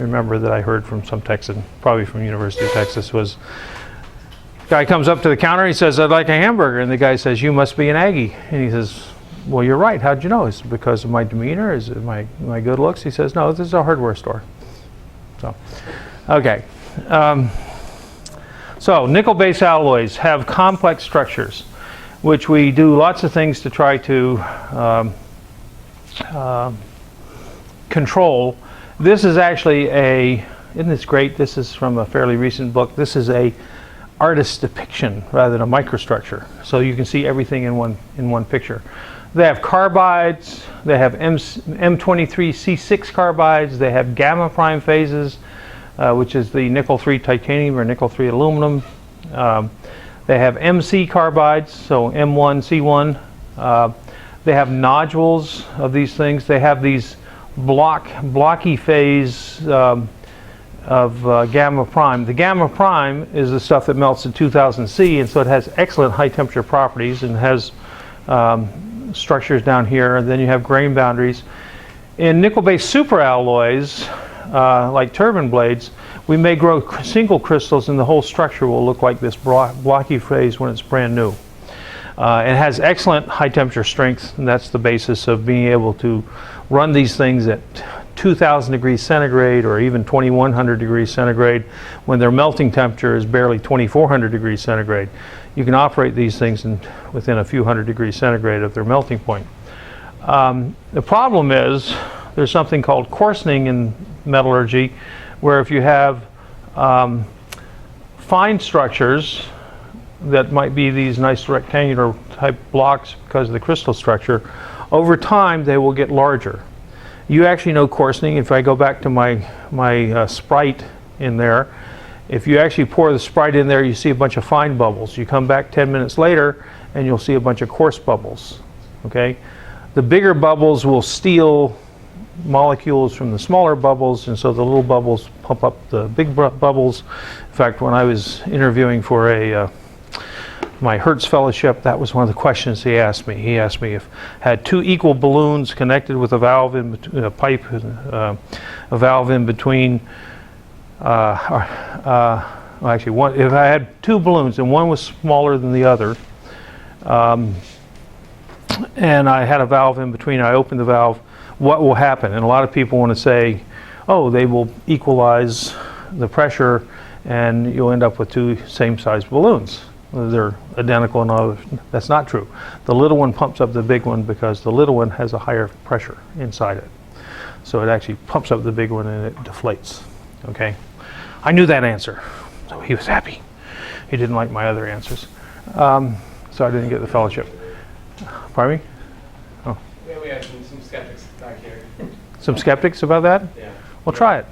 remember that I heard from some Texan, probably from University of Texas, was guy comes up to the counter, he says, "I'd like a hamburger," and the guy says, "You must be an Aggie." And he says, "Well, you're right. How'd you know? Is it because of my demeanor? Is it my good looks?" He says, "No, this is a hardware store." So, okay. So nickel-based alloys have complex structures, which we do lots of things to try to control. This is actually isn't this great? This is from a fairly recent book. This is a artist's depiction rather than a microstructure. So you can see everything in one picture. They have carbides, they have M23C6 carbides, they have gamma prime phases, which is the nickel-3 titanium or nickel-3 aluminum. They have MC carbides, so M1, C1. They have nodules of these things. They have these blocky phase of gamma prime. The gamma prime is the stuff that melts at 2000 C, and so it has excellent high temperature properties and has structures down here, and then you have grain boundaries. In nickel-based superalloys, like turbine blades, we may grow single crystals and the whole structure will look like this blocky phase when it's brand new. It has excellent high temperature strength, and that's the basis of being able to run these things at 2000 degrees centigrade or even 2100 degrees centigrade when their melting temperature is barely 2400 degrees centigrade. You can operate these things within a few hundred degrees centigrade of their melting point. The problem is there's something called coarsening in metallurgy, where if you have fine structures that might be these nice rectangular type blocks because of the crystal structure, over time they will get larger. You actually know coarsening. If I go back to my Sprite in there, if you actually pour the Sprite in there, you see a bunch of fine bubbles. You come back 10 minutes later and you'll see a bunch of coarse bubbles. Okay? The bigger bubbles will steal molecules from the smaller bubbles, and so the little bubbles pump up the big bubbles. In fact, when I was interviewing for my Hertz fellowship, that was one of the questions he asked me. He asked me if I had two equal balloons connected with a valve in between, a pipe, a valve in between. Well, actually, if I had two balloons and one was smaller than the other, and I had a valve in between, I opened the valve, what will happen? And a lot of people want to say, oh, they will equalize the pressure and you'll end up with two same-sized balloons. They're identical and all. That's not true. The little one pumps up the big one because the little one has a higher pressure inside it. So it actually pumps up the big one and it deflates. Okay? I knew that answer. So he was happy. He didn't like my other answers. So I didn't get the fellowship. Pardon me? Oh. Yeah, we have some skeptics back here. Some skeptics about that? Yeah. Well, try it.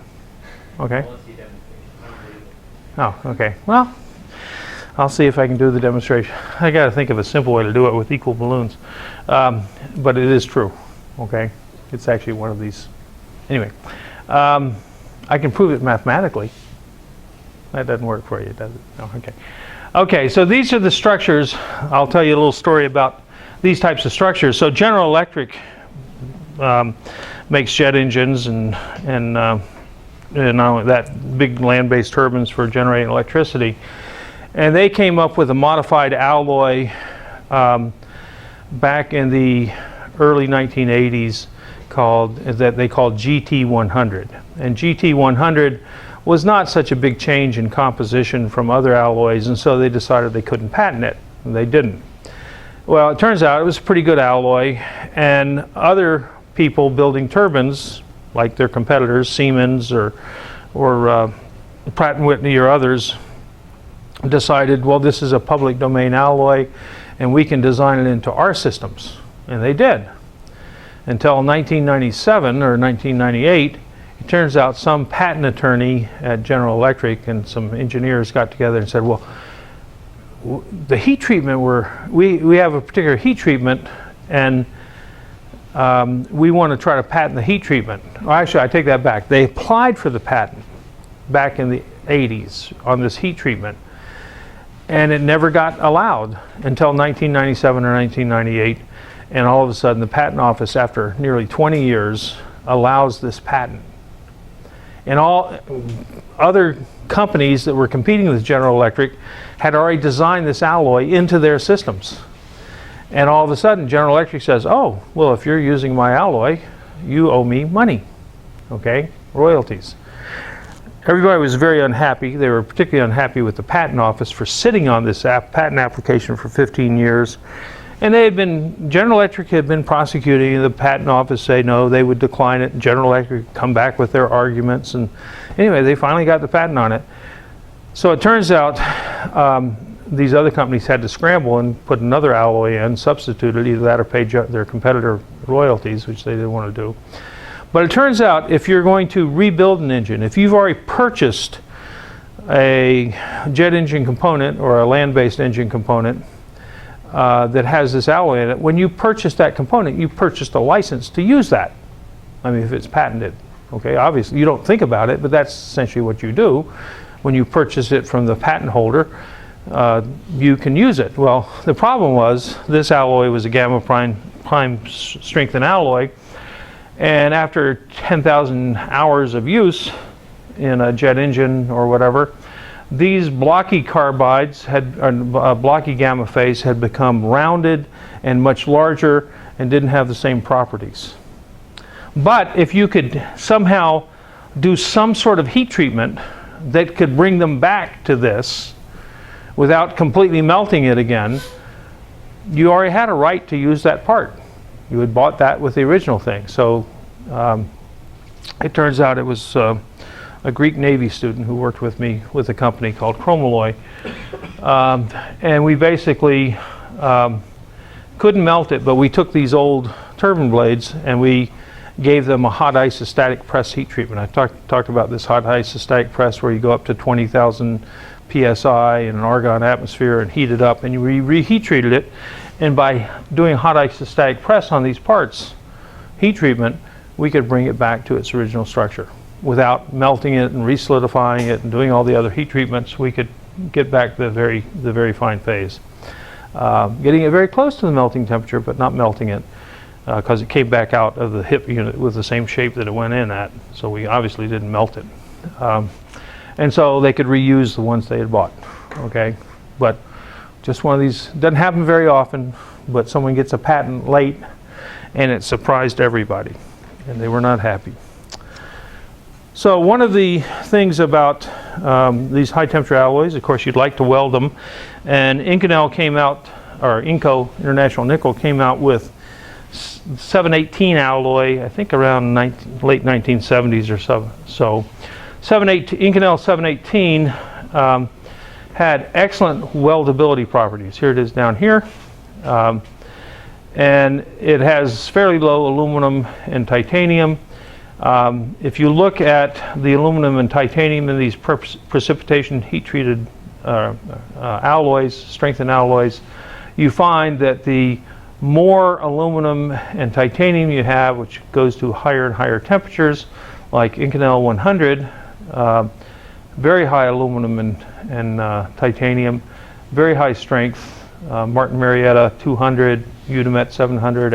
Okay. Oh, okay. Well, I'll see if I can do the demonstration. I got to think of a simple way to do it with equal balloons. But it is true. Okay? It's actually one of these. Anyway, I can prove it mathematically. That doesn't work for you, does it? No, okay. Okay, so these are the structures. I'll tell you a little story about these types of structures. So General Electric makes jet engines and not only that, big land-based turbines for generating electricity. And they came up with a modified alloy back in the early 1980s that they called GT100. And GT100 was not such a big change in composition from other alloys, and so they decided they couldn't patent it, and they didn't. Well, it turns out it was a pretty good alloy, and other people building turbines, like their competitors, Siemens or Pratt & Whitney or others, decided, well, this is a public domain alloy, and we can design it into our systems. And they did. Until 1997 or 1998, it turns out some patent attorney at General Electric and some engineers got together and said, well, the heat treatment, we have a particular heat treatment, and we want to try to patent the heat treatment. Well, actually, I take that back. They applied for the patent back in the 80s on this heat treatment, and it never got allowed until 1997 or 1998. And all of a sudden, the patent office, after nearly 20 years, allows this patent. And all other companies that were competing with General Electric had already designed this alloy into their systems. And all of a sudden, General Electric says, oh, well, if you're using my alloy, you owe me money, okay, royalties. Everybody was very unhappy. They were particularly unhappy with the patent office for sitting on this patent application for 15 years. And General Electric had been prosecuting, the patent office say no, they would decline it. General Electric would come back with their arguments. And anyway, they finally got the patent on it. So it turns out these other companies had to scramble and put another alloy in, substituted either that or pay their competitor royalties, which they didn't want to do. But it turns out if you're going to rebuild an engine, if you've already purchased a jet engine component or a land-based engine component that has this alloy in it, when you purchase that component, you purchased a license to use that. I mean, if it's patented. Okay, obviously you don't think about it, but that's essentially what you do. When you purchase it from the patent holder, you can use it. Well, the problem was this alloy was a gamma prime strengthened alloy, and after 10,000 hours of use in a jet engine or whatever, these blocky carbides blocky gamma phase had become rounded and much larger and didn't have the same properties. But if you could somehow do some sort of heat treatment that could bring them back to this without completely melting it again, you already had a right to use that part. You had bought that with the original thing. So it turns out it was a Greek Navy student who worked with me with a company called Chromaloy. And we basically couldn't melt it, but we took these old turbine blades and we gave them a hot isostatic press heat treatment. I talked about this hot isostatic press where you go up to 20,000 psi in an argon atmosphere and heat it up, and you reheat treated it. And by doing hot isostatic press on these parts, heat treatment, we could bring it back to its original structure. Without melting it and re-solidifying it and doing all the other heat treatments, we could get back the very fine phase. Getting it very close to the melting temperature, but not melting it, because it came back out of the HIP unit with the same shape that it went in at. So we obviously didn't melt it. And so they could reuse the ones they had bought. Okay, but just one of these, doesn't happen very often, but someone gets a patent late and it surprised everybody and they were not happy. So one of the things about these high temperature alloys, of course you'd like to weld them, and Inconel came out, or Inco International Nickel came out with 718 alloy, I think around late 1970s or so. Inconel 718 had excellent weldability properties. Here it is down here. And it has fairly low aluminum and titanium. If you look at the aluminum and titanium in these precipitation heat-treated alloys, strengthened alloys, you find that the more aluminum and titanium you have, which goes to higher and higher temperatures, like Inconel 100, very high aluminum and titanium, very high strength, Martin Marietta 200, Unimet 700,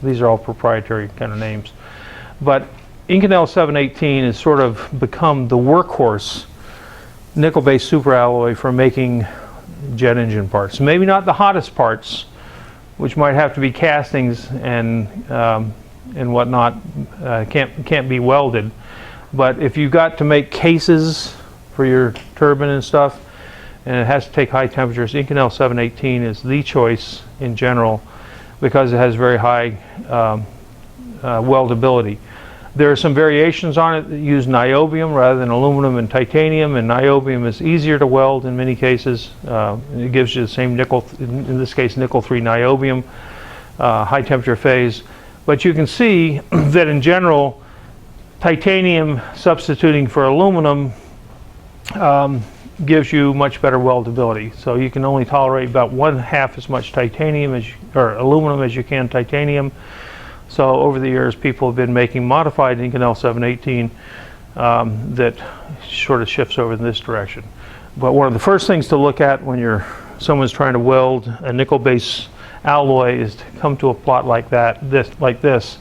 these are all proprietary kind of names. But Inconel 718 has sort of become the workhorse nickel-based superalloy for making jet engine parts. Maybe not the hottest parts, which might have to be castings and whatnot, can't be welded. But if you've got to make cases for your turbine and stuff, and it has to take high temperatures, Inconel 718 is the choice in general because it has very high weldability. There are some variations on it that use niobium rather than aluminum and titanium, and niobium is easier to weld in many cases. It gives you the same nickel, in this case nickel 3 niobium, high temperature phase. But you can see that in general, titanium substituting for aluminum gives you much better weldability. So you can only tolerate about 1/2 as much titanium or aluminum as you can titanium. So over the years, people have been making modified Inconel 718 that sort of shifts over in this direction. But one of the first things to look at when someone's trying to weld a nickel-based alloy is to come to a plot like that, like this,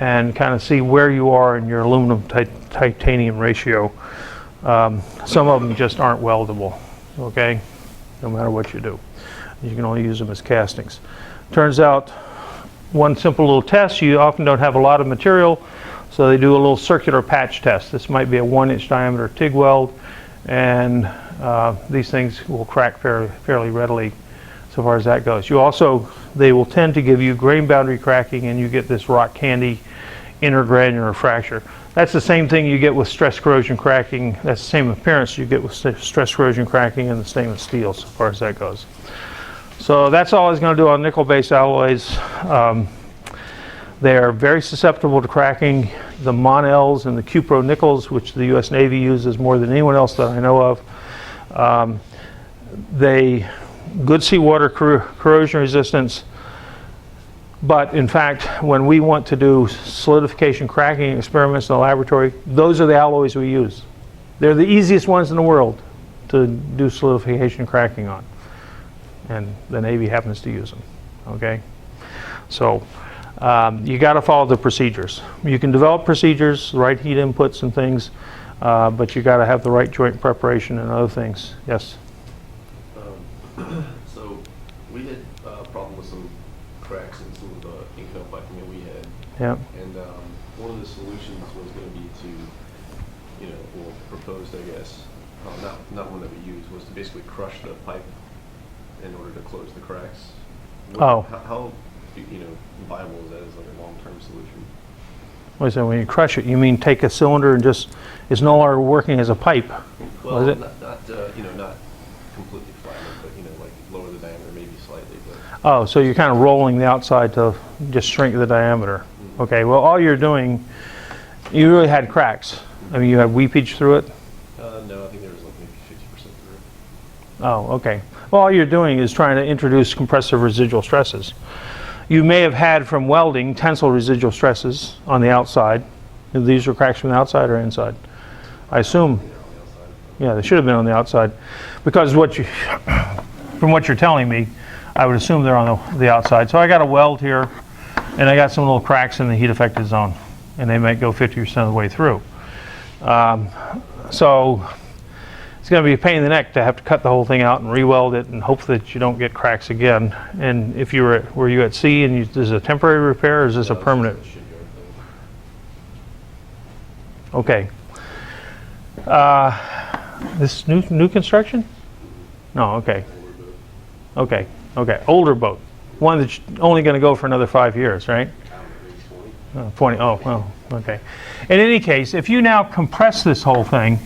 and kind of see where you are in your aluminum titanium ratio. Some of them just aren't weldable, okay, no matter what you do. You can only use them as castings. Turns out, one simple little test, you often don't have a lot of material, so they do a little circular patch test. This might be a 1-inch diameter TIG weld, and these things will crack fairly readily so far as that goes. They will tend to give you grain boundary cracking, and you get this rock candy intergranular fracture. That's the same thing you get with stress corrosion cracking. That's the same appearance you get with stress corrosion cracking in the stainless steel, so far as that goes. So that's all I was going to do on nickel-based alloys. They are very susceptible to cracking. The Monels and the Cupro nickels, which the U.S. Navy uses more than anyone else that I know of, good seawater corrosion resistance. But in fact, when we want to do solidification cracking experiments in the laboratory, those are the alloys we use. They're the easiest ones in the world to do solidification cracking on. And the Navy happens to use them, okay? So you got to follow the procedures. You can develop procedures, the right heat inputs and things, but you got to have the right joint preparation and other things. Yes? So we had a problem with some cracks in some of the Inconel piping that we had. Yeah. And one of the solutions was going to be to, well, proposed, I guess, not one that we used, was to basically crush the pipe in order to close the cracks. How viable is that as like a long-term solution? Wait a second, when you crush it, you mean take a cylinder and just, it's no longer working as a pipe? Well, was it? Not completely flat, but like lower the diameter maybe slightly. But Oh, so you're kind of rolling the outside to just shrink the diameter. Mm-hmm. Okay, well all you're doing, you really had cracks. I mean, you had weepage through it? No, I think there was like maybe 50% through it. Oh, okay. Well, all you're doing is trying to introduce compressive residual stresses. You may have had from welding tensile residual stresses on the outside. These are cracks from the outside or inside? I assume. Yeah, they should have been on the outside, because from what you're telling me, I would assume they're on the outside. So I got a weld here, and I got some little cracks in the heat affected zone, and they might go 50% of the way through. So it's going to be a pain in the neck to have to cut the whole thing out and re-weld it and hope that you don't get cracks again. And if you were you at sea and this is a temporary repair, or is this a permanent? Okay. This new construction? No, okay. Okay, older boat. One that's only going to go for another 5 years, right? 20, oh, well, okay. In any case, if you now compress this whole thing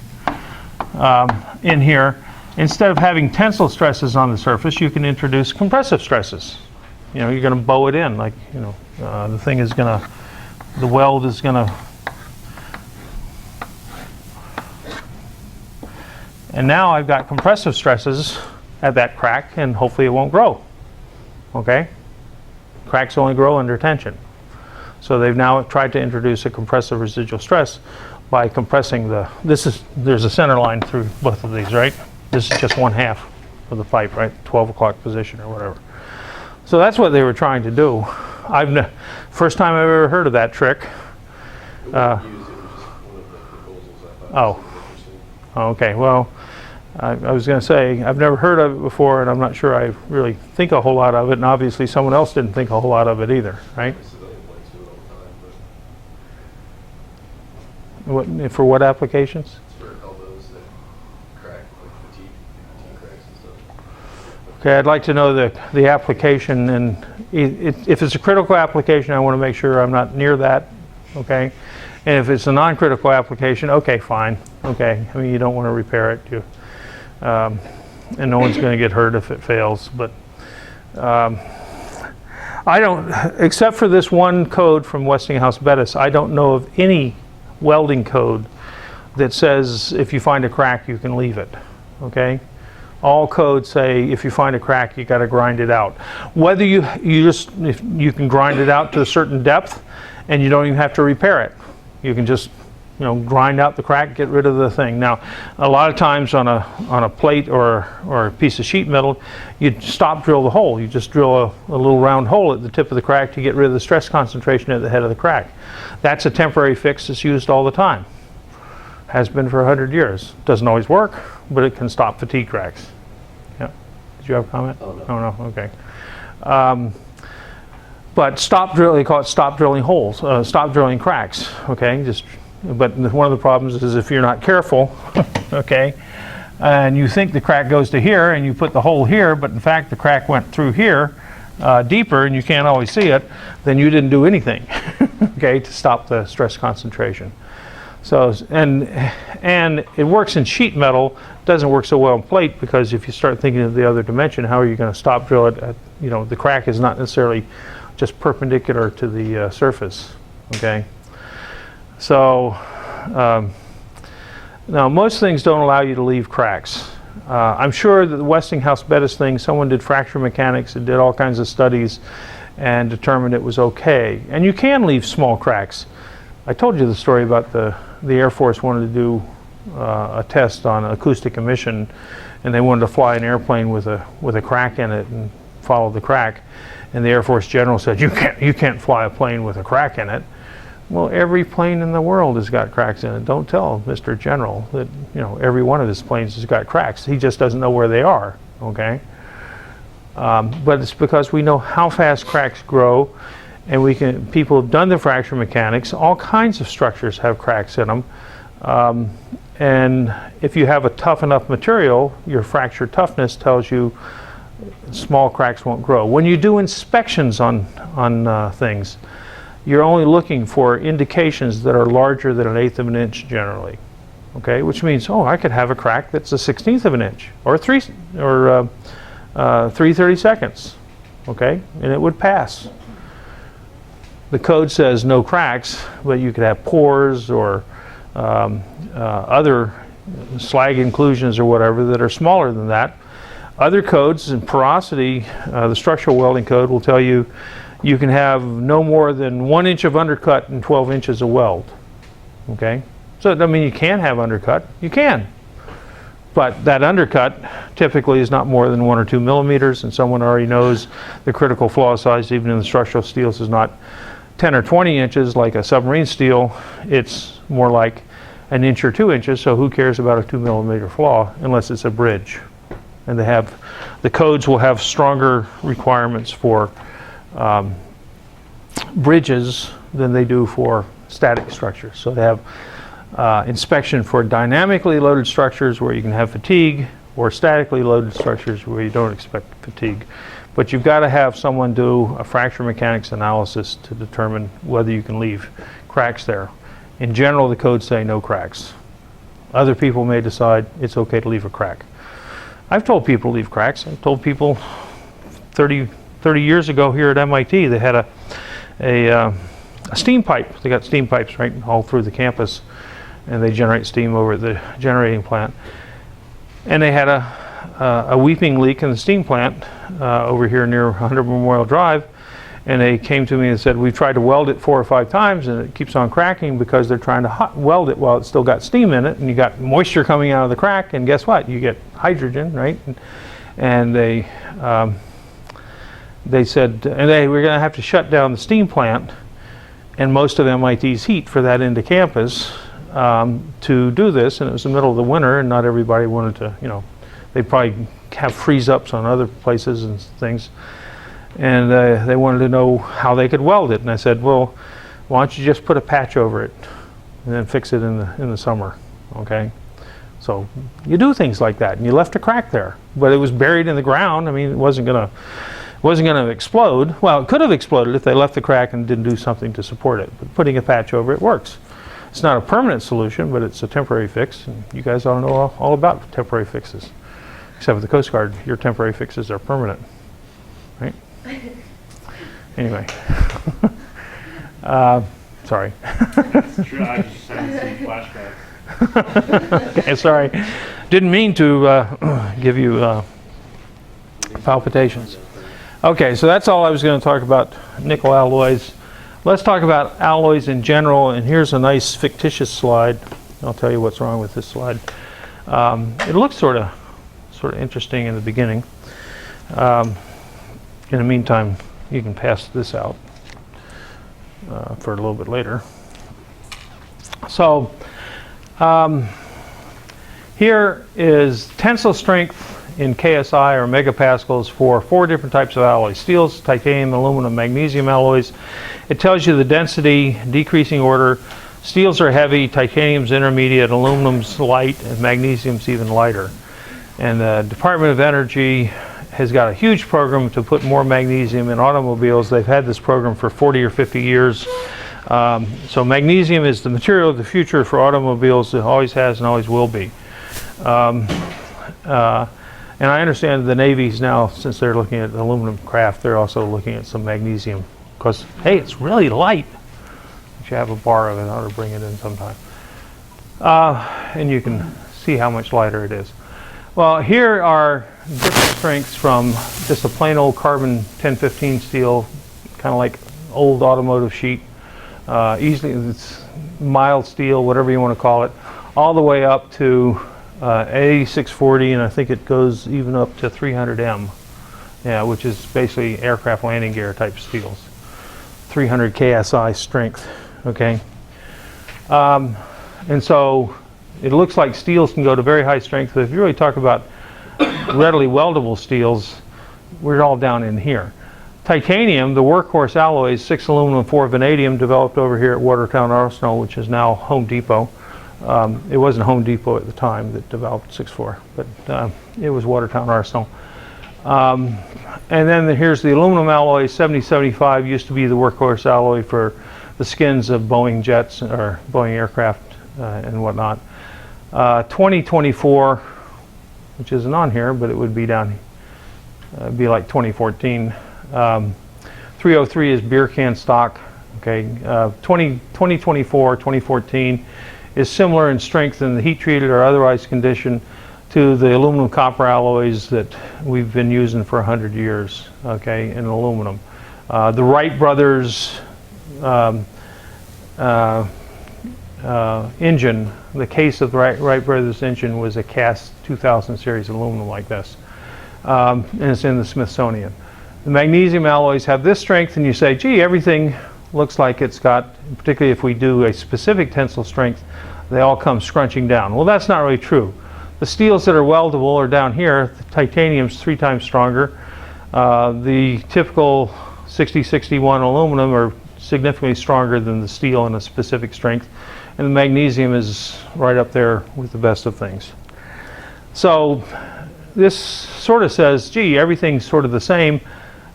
in here, instead of having tensile stresses on the surface, you can introduce compressive stresses. You're going to bow it in, like, the thing is going to, the weld is going to, and now I've got compressive stresses at that crack, and hopefully it won't grow. Okay? Cracks only grow under tension. So they've now tried to introduce a compressive residual stress by compressing there's a center line through both of these, right? This is just 1/2 of the pipe, right? 12 o'clock position or whatever. So that's what they were trying to do. First time I've ever heard of that trick. Okay, well, I was going to say, I've never heard of it before, and I'm not sure I really think a whole lot of it, and obviously someone else didn't think a whole lot of it either, right? For what applications? For elbows that crack, like fatigue cracks and stuff. Okay, I'd like to know the application, and if it's a critical application, I want to make sure I'm not near that, okay? And if it's a non-critical application, okay, fine, okay. I mean, you don't want to repair it, and no one's going to get hurt if it fails, but I don't, except for this one code from Westinghouse Bettis, I don't know of any welding code that says if you find a crack, you can leave it, okay? All codes say if you find a crack, you got to grind it out. Whether if you can grind it out to a certain depth, and you don't even have to repair it. You can just grind out the crack, get rid of the thing. Now, a lot of times on a plate or a piece of sheet metal, you stop drill the hole. You just drill a little round hole at the tip of the crack to get rid of the stress concentration at the head of the crack. That's a temporary fix that's used all the time. Has been for 100 years. Doesn't always work, but it can stop fatigue cracks. Yeah. Did you have a comment? Oh, no. Oh, no. Okay. But stop drilling, they call it stop drilling holes, stop drilling cracks, okay? But one of the problems is if you're not careful, okay, and you think the crack goes to here and you put the hole here, but in fact the crack went through here deeper and you can't always see it, then you didn't do anything, okay, to stop the stress concentration. So, and it works in sheet metal, doesn't work so well in plate, because if you start thinking of the other dimension, how are you going to stop drill it? The crack is not necessarily just perpendicular to the surface, okay? So now most things don't allow you to leave cracks. I'm sure that the Westinghouse Bettis thing, someone did fracture mechanics and did all kinds of studies and determined it was okay. And you can leave small cracks. I told you the story about the Air Force wanted to do a test on acoustic emission, and they wanted to fly an airplane with a crack in it and follow the crack. And the Air Force general said, you can't fly a plane with a crack in it. Well, every plane in the world has got cracks in it. Don't tell Mr. General that every one of his planes has got cracks. He just doesn't know where they are, okay? But it's because we know how fast cracks grow, and people have done the fracture mechanics. All kinds of structures have cracks in them. And if you have a tough enough material, your fracture toughness tells you small cracks won't grow. When you do inspections on things, you're only looking for indications that are larger than 1/8 of an inch generally, okay? Which means, I could have a crack that's 1/16 of an inch, or 3/32, okay? And it would pass. The code says no cracks, but you could have pores or other slag inclusions or whatever that are smaller than that. Other codes and porosity, the structural welding code will tell you you can have no more than 1 inch of undercut and 12 inches of weld, okay? So it doesn't mean you can't have undercut. You can. But that undercut typically is not more than 1 or 2 millimeters, and someone already knows the critical flaw size, even in the structural steels, is not 10 or 20 inches like a submarine steel. It's more like 1 inch or 2 inches, so who cares about a 2 millimeter flaw unless it's a bridge? And the codes will have stronger requirements for bridges than they do for static structures. So they have inspection for dynamically loaded structures where you can have fatigue, or statically loaded structures where you don't expect fatigue. But you've got to have someone do a fracture mechanics analysis to determine whether you can leave cracks there. In general, the codes say no cracks. Other people may decide it's okay to leave a crack. I've told people to leave cracks. I've told people 30 years ago here at MIT, they had a steam pipe. They got steam pipes right all through the campus, and they generate steam over at the generating plant. And they had a weeping leak in the steam plant over here near 100 Memorial Drive, and they came to me and said, we've tried to weld it 4 or 5 times and it keeps on cracking because they're trying to hot weld it while it's still got steam in it, and you got moisture coming out of the crack, and guess what? You get hydrogen, right? And they said, we're going to have to shut down the steam plant and most of MIT's heat for that into campus to do this, and it was the middle of the winter and not everybody wanted to, they'd probably have freeze-ups on other places and things, and they wanted to know how they could weld it. And I said, well, why don't you just put a patch over it and then fix it in the summer, okay? So you do things like that, and you left a crack there, but it was buried in the ground. I mean, it wasn't going to explode. Well, it could have exploded if they left the crack and didn't do something to support it, but putting a patch over it works. It's not a permanent solution, but it's a temporary fix, and you guys ought to know all about temporary fixes. Except with the Coast Guard, your temporary fixes are permanent, right? Anyway. Sorry. It's true, I just haven't seen flashbacks. Okay, sorry. Didn't mean to give you palpitations. Okay, so that's all I was going to talk about nickel alloys. let's talk about alloys in general, and here's a nice fictitious slide. I'll tell you what's wrong with this slide. It looks sort of interesting in the beginning. In the meantime, you can pass this out for a little bit later. So here is tensile strength in KSI or megapascals for 4 different types of alloys: steels, titanium, aluminum, magnesium alloys. It tells you the density, decreasing order. Steels are heavy, titanium's intermediate, aluminum's light, and magnesium's even lighter. And the Department of Energy has got a huge program to put more magnesium in automobiles. They've had this program for 40 or 50 years. So magnesium is the material of the future for automobiles. It always has and always will be. And I understand the Navy's now, since they're looking at aluminum craft, they're also looking at some magnesium. Because, hey, it's really light. You have a bar of it. I ought to bring it in sometime. And you can see how much lighter it is. Well, here are different strengths from just a plain old carbon 1015 steel, kind of like old automotive sheet. Easily, it's mild steel, whatever you want to call it, all the way up to 8640, and I think it goes even up to 300M, yeah, which is basically aircraft landing gear type steels. 300 KSI strength, okay? And so it looks like steels can go to very high strength, but if you really talk about readily weldable steels, we're all down in here. Titanium, the workhorse alloys, 6 aluminum, 4 vanadium, developed over here at Watertown Arsenal, which is now Home Depot. It wasn't Home Depot at the time that developed 6.4, but it was Watertown Arsenal. And then here's the aluminum alloy. 7075 used to be the workhorse alloy for the skins of Boeing jets or Boeing aircraft and whatnot. 2024, which isn't on here, but it would be down, be like 2014. 303 is beer can stock. Okay, 2024, 2014 is similar in strength in the heat treated or otherwise condition to the aluminum copper alloys that we've been using for 100 years, okay, in aluminum. The Wright brothers engine, the case of the Wright brothers engine was a cast 2000 series aluminum like this, and it's in the Smithsonian. The magnesium alloys have this strength, and you say, gee, everything looks like it's got, particularly if we do a specific tensile strength, they all come scrunching down. Well, that's not really true. The steels that are weldable are down here. The titanium's 3 times stronger. The typical 6061 aluminum are significantly stronger than the steel in a specific strength. And the magnesium is right up there with the best of things. So this sort of says, gee, everything's sort of the same.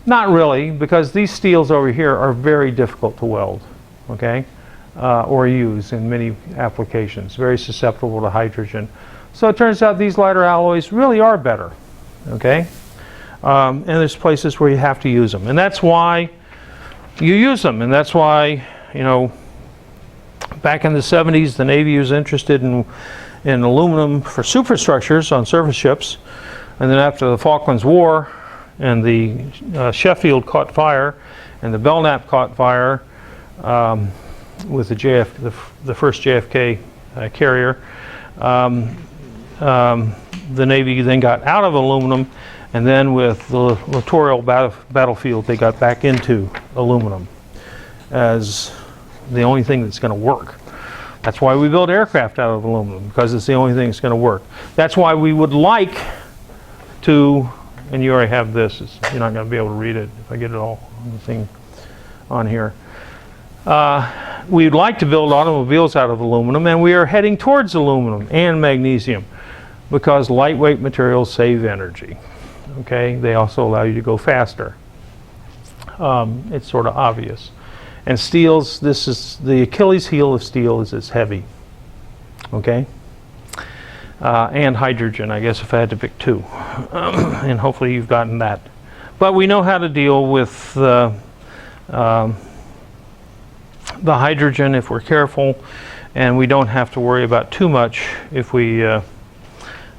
Not really, because these steels over here are very difficult to weld, okay, or use in many applications, very susceptible to hydrogen. So it turns out these lighter alloys really are better, okay, and there's places where you have to use them, and that's why you use them, and that's why, you know, back in the 70s, the Navy was interested in aluminum for superstructures on surface ships, and then after the Falklands War, and the Sheffield caught fire, and the Belknap caught fire with the first JFK carrier. The Navy then got out of aluminum, and then with the littoral battlefield, they got back into aluminum as the only thing that's going to work. That's why we build aircraft out of aluminum, because it's the only thing that's going to work. That's why we would like to, and you already have this, you're not going to be able to read it if I get it all on the thing on here. We'd like to build automobiles out of aluminum, and we are heading towards aluminum and magnesium because lightweight materials save energy. Okay, they also allow you to go faster. It's sort of obvious. And steels, this is the Achilles heel of steel, is it's heavy. Okay. And hydrogen, I guess, if I had to pick 2. And hopefully you've gotten that. But we know how to deal with the hydrogen if we're careful, and we don't have to worry about too much if we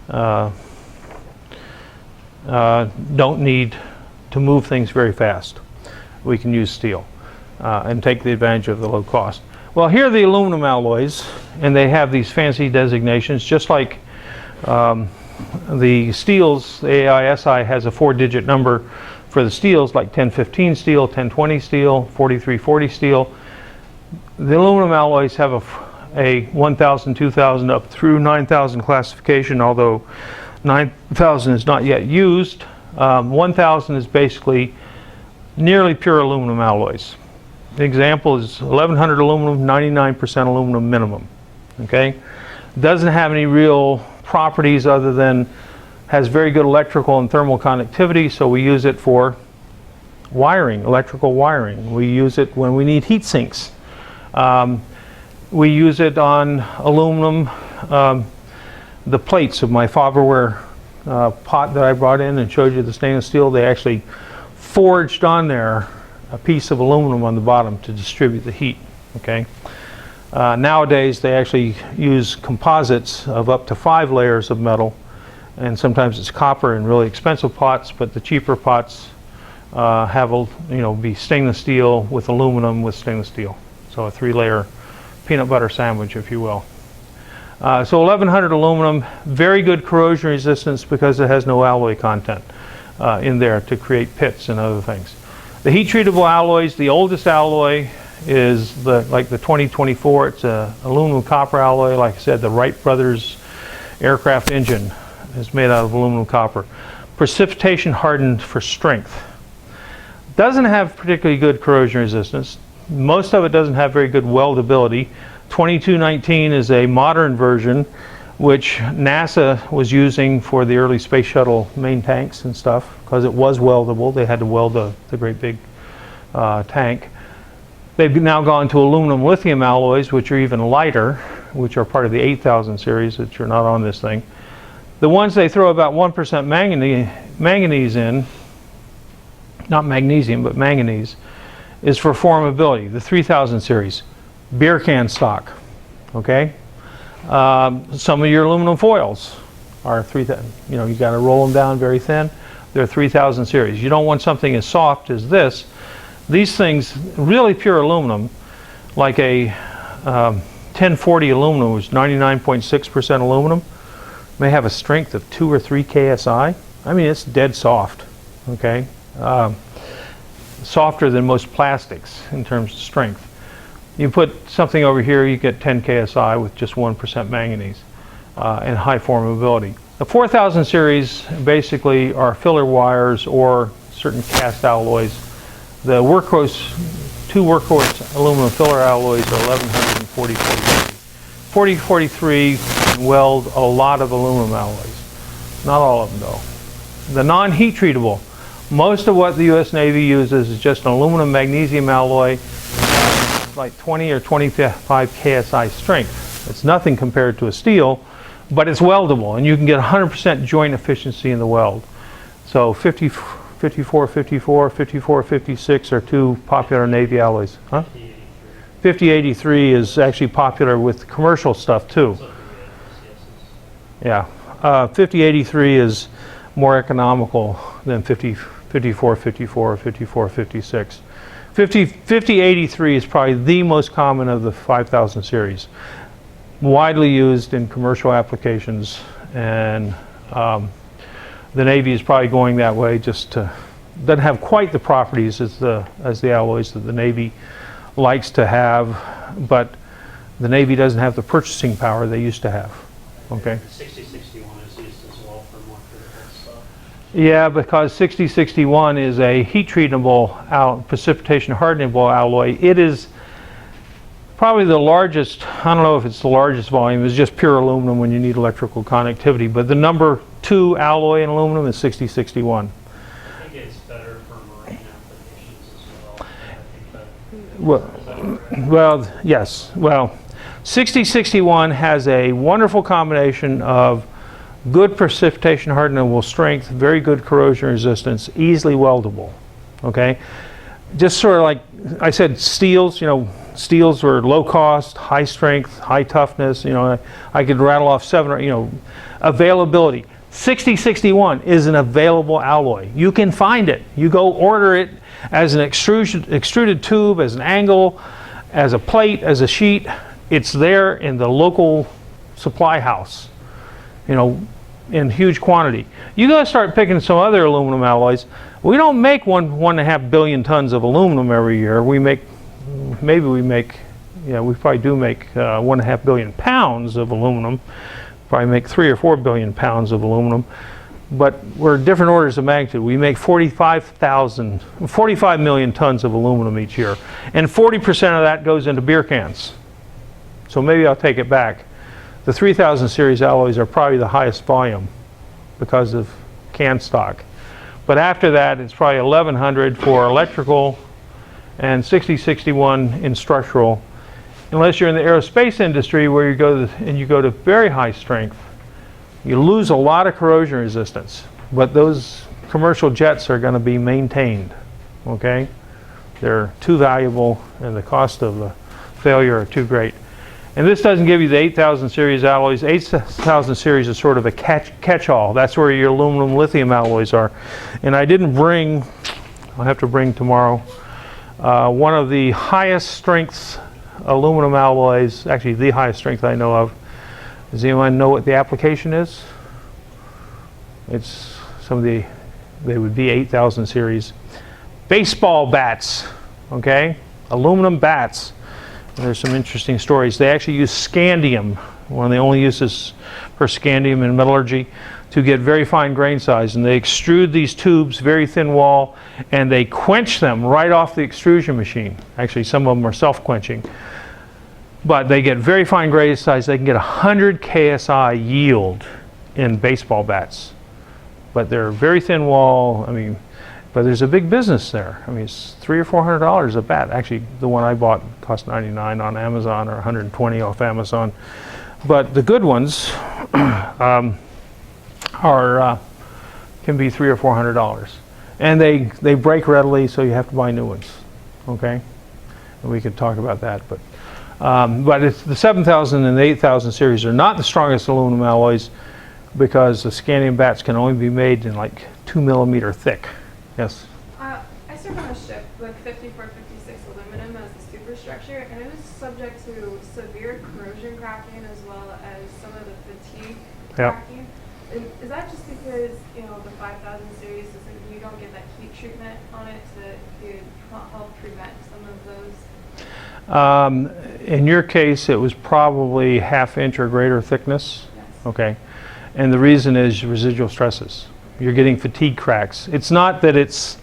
don't need to move things very fast. We can use steel. and take the advantage of the low cost. Well, here are the aluminum alloys, and they have these fancy designations, just like the steels. The AISI has a 4-digit number for the steels, like 1015 steel, 1020 steel, 4340 steel. The aluminum alloys have a 1000, 2000 up through 9000 classification, although 9000 is not yet used. 1000 is basically nearly pure aluminum alloys. The example is 1100 aluminum, 99% aluminum minimum. Okay, doesn't have any real properties other than has very good electrical and thermal conductivity, so we use it for wiring, electrical wiring. We use it when we need heat sinks. We use it on aluminum. The plates of my Faberware pot that I brought in and showed you the stainless steel, they actually forged on there a piece of aluminum on the bottom to distribute the heat. Okay. Nowadays they actually use composites of up to 5 layers of metal, and sometimes it's copper in really expensive pots, but the cheaper pots have be stainless steel with aluminum with stainless steel. So a 3-layer peanut butter sandwich, if you will. So 1100 aluminum, very good corrosion resistance because it has no alloy content in there to create pits and other things. The heat treatable alloys, the oldest alloy is like the 2024. It's a aluminum copper alloy. Like I said, the Wright brothers aircraft engine is made out of aluminum copper. Precipitation hardened for strength. Doesn't have particularly good corrosion resistance. Most of it doesn't have very good weldability. 2219 is a modern version which NASA was using for the early space shuttle main tanks and stuff because it was weldable. They had to weld the great big tank. They've now gone to aluminum lithium alloys, which are even lighter, which are part of the 8000 series, which are not on this thing. The ones they throw about 1% manganese in, not magnesium, but manganese, is for formability, the 3000 series. Beer can stock, okay? Some of your aluminum foils are 3000, you got to roll them down very thin. They're 3000 series. You don't want something as soft as this. These things, really pure aluminum, like a 1040 aluminum, which is 99.6% aluminum, may have a strength of 2 or 3 KSI. I mean, it's dead soft, okay? Softer than most plastics in terms of strength. You put something over here, you get 10 KSI with just 1% manganese and high formability. The 4000 series basically are filler wires or certain cast alloys. The two workhorse aluminum filler alloys are 1100 and 4043. 4043 can weld a lot of aluminum alloys. Not all of them though. The non-heat treatable, most of what the U.S. Navy uses is just an aluminum magnesium alloy, like 20 or 25 KSI strength. It's nothing compared to a steel, but it's weldable, and you can get 100% joint efficiency in the weld. So 54, 56 are two popular Navy alloys. Huh? 5083 is actually popular with commercial stuff too. Yeah, 5083 is more economical than 54, 56. 5083 is probably the most common of the 5000 series. Widely used in commercial applications, and the Navy is probably going that way. Doesn't have quite the properties as the alloys that the Navy likes to have, but the Navy doesn't have the purchasing power they used to have. Okay. 6061 is used as well for more critical stuff. Yeah, because 6061 is a heat treatable precipitation hardenable alloy. It is probably the largest, I don't know if it's the largest volume, it's just pure aluminum when you need electrical conductivity, but the number 2 alloy in aluminum is 6061. I think it's better for marine applications as well. Well, yes. Well, 6061 has a wonderful combination of good precipitation hardenable strength, very good corrosion resistance, easily weldable. Okay, just sort of like I said, steels. Steels were low cost, high strength, high toughness. I could rattle off 7 or availability. 6061 is an available alloy. You can find it. You go order it. as an extruded tube, as an angle, as a plate, as a sheet. It's there in the local supply house, you know, in huge quantity. You gotta start picking some other aluminum alloys. We don't make 1.5 billion tons of aluminum every year. We make, maybe we make, yeah, we probably do make 1.5 billion pounds of aluminum. Probably make 3 or 4 billion pounds of aluminum. But we're different orders of magnitude. We make 45 million tons of aluminum each year. And 40% of that goes into beer cans. So maybe I'll take it back. The 3000 series alloys are probably the highest volume because of can stock. But after that, it's probably 1100 for electrical and 6061 in structural. Unless you're in the aerospace industry where you go to very high strength, you lose a lot of corrosion resistance. But those commercial jets are going to be maintained. Okay, they're too valuable, and the cost of failure are too great. And this doesn't give you the 8000 series alloys. 8000 series is sort of a catch-all. That's where your aluminum lithium alloys are. And I didn't bring, I'll have to bring tomorrow, one of the highest strengths aluminum alloys, actually the highest strength I know of. Does anyone know what the application is? It's some of the, they would be 8000 series. Baseball bats, okay? Aluminum bats. And there's some interesting stories. They actually use scandium, one of the only uses for scandium in metallurgy, to get very fine grain size. And they extrude these tubes, very thin wall, and they quench them right off the extrusion machine. Actually, some of them are self-quenching. But they get very fine grain size. They can get 100 KSI yield in baseball bats. But they're very thin wall. I mean, but there's a big business there. I mean, it's $300 or $400 a bat. Actually, the one I bought cost $99 on Amazon or $120 off Amazon. But the good ones can be $300 or $400, and they break readily, so you have to buy new ones. Okay, and we could talk about that. But it's the 7000 and the 8000 series are not the strongest aluminum alloys because the scandium bats can only be made in like 2 millimeter thick. Yes? I served on a ship with 5456 aluminum as the superstructure, and it was subject to severe corrosion cracking as well as some of the fatigue cracking. Is that just because, you know, the 5000 series you don't get that heat treatment on it to help prevent some of those? In your case, it was probably 1/2 inch or greater thickness. Yes. Okay. And the reason is residual stresses. You're getting fatigue cracks. It's not that it's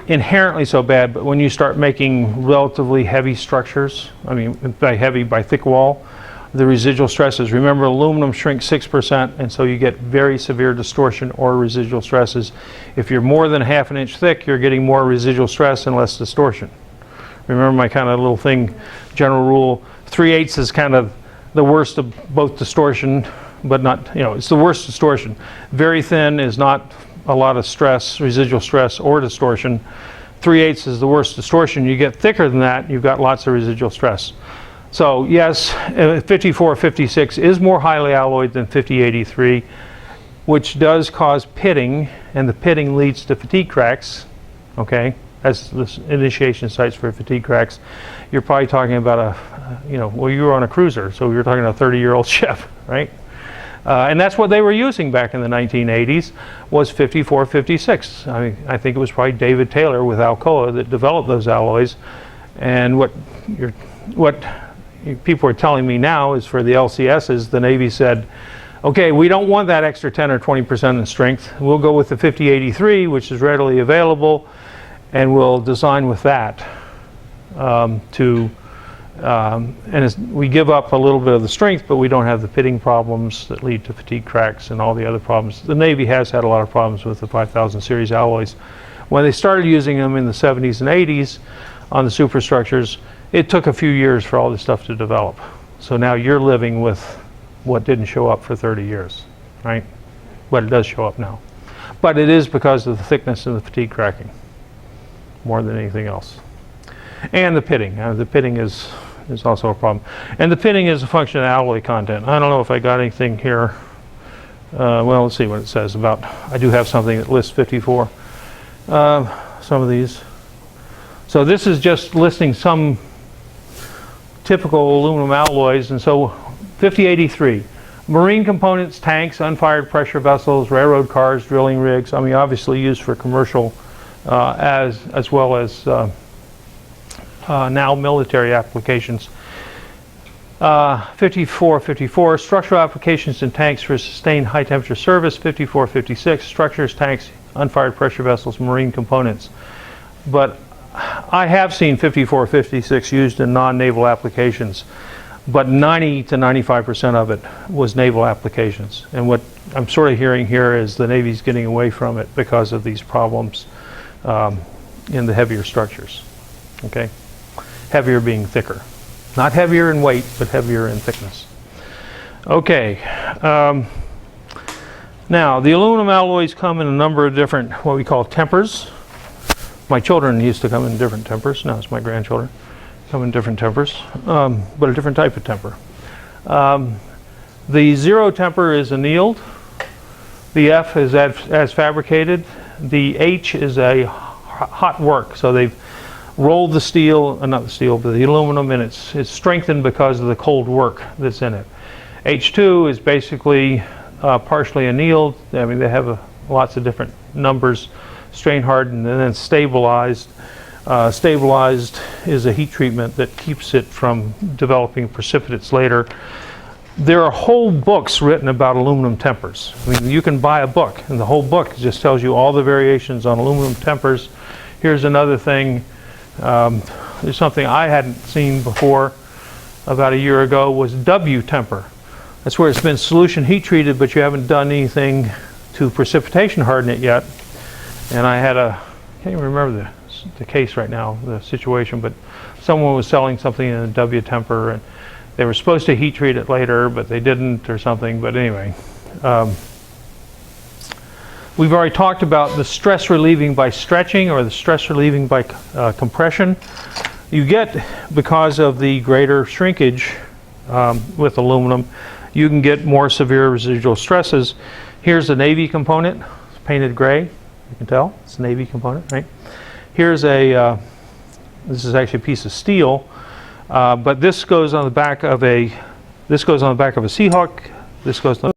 inherently so bad, but when you start making relatively heavy structures, I mean by heavy, by thick wall, the residual stresses. Remember, aluminum shrinks 6%, and so you get very severe distortion or residual stresses. If you're more than 1/2 inch thick, you're getting more residual stress and less distortion. Remember my kind of little thing, general rule, 3/8 is kind of the worst of both distortion, but not, you know, it's the worst distortion. Very thin is not a lot of stress, residual stress or distortion. 3/8 is the worst distortion. You get thicker than that, you've got lots of residual stress. So yes, 5456 is more highly alloyed than 5083, which does cause pitting, and the pitting leads to fatigue cracks. Okay, that's the initiation sites for fatigue cracks. You're probably talking about you know, well, you were on a cruiser, so you're talking about a 30-year-old ship, right? And that's what they were using back in the 1980s, was 5456. I mean, I think it was probably David Taylor with Alcoa that developed those alloys. And what people are telling me now is for the LCSs, the Navy said, okay, we don't want that extra 10 or 20% in strength. We'll go with the 5083, which is readily available, and we'll design with that we give up a little bit of the strength, but we don't have the pitting problems that lead to fatigue cracks and all the other problems. The Navy has had a lot of problems with the 5000 series alloys. When they started using them in the 70s and 80s on the superstructures, it took a few years for all this stuff to develop. So now you're living with what didn't show up for 30 years, right? But it does show up now. But it is because of the thickness and the fatigue cracking, more than anything else. And the pitting. The pitting is also a problem. And the pitting is a function of alloy content. I don't know if I got anything here. Well, let's see what it says about. I do have something that lists 54. Some of these. So this is just listing some typical aluminum alloys. And so 5083, marine components, tanks, unfired pressure vessels, railroad cars, drilling rigs. I mean, obviously used for commercial as well as now military applications. 5454, structural applications in tanks for sustained high temperature service. 5456, structures, tanks, unfired pressure vessels, marine components. But I have seen 5456 used in non-naval applications, but 90 to 95% of it was naval applications. And what I'm sort of hearing here is the Navy's getting away from it because of these problems in the heavier structures. Okay, heavier being thicker. Not heavier in weight, but heavier in thickness. Okay. Now, the aluminum alloys come in a number of different, what we call tempers. My children used to come in different tempers. Now it's my grandchildren come in different tempers, but a different type of temper. The 0 temper is annealed. The F is as fabricated. The H is a hot work. So they've rolled the steel, not the steel, but the aluminum, and it's strengthened because of the cold work that's in it. H2 is basically partially annealed. I mean, they have lots of different numbers, strain hardened and then stabilized. Stabilized is a heat treatment that keeps it from developing precipitates later. There are whole books written about aluminum tempers. I mean, you can buy a book, and the whole book just tells you all the variations on aluminum tempers. Here's another thing. There's something I hadn't seen before about a year ago, was W temper. That's where it's been solution heat treated, but you haven't done anything to precipitation harden it yet. And I had I can't even remember the case right now, the situation, but someone was selling something in a W temper, and they were supposed to heat treat it later, but they didn't or something. But anyway, we've already talked about the stress relieving by stretching or the stress relieving by compression. You get, because of the greater shrinkage with aluminum, you can get more severe residual stresses. Here's the Navy component. It's painted gray. You can tell it's a Navy component, right? Here's a, this is actually a piece of steel, but this goes on the back of a, Seahawk. This goes on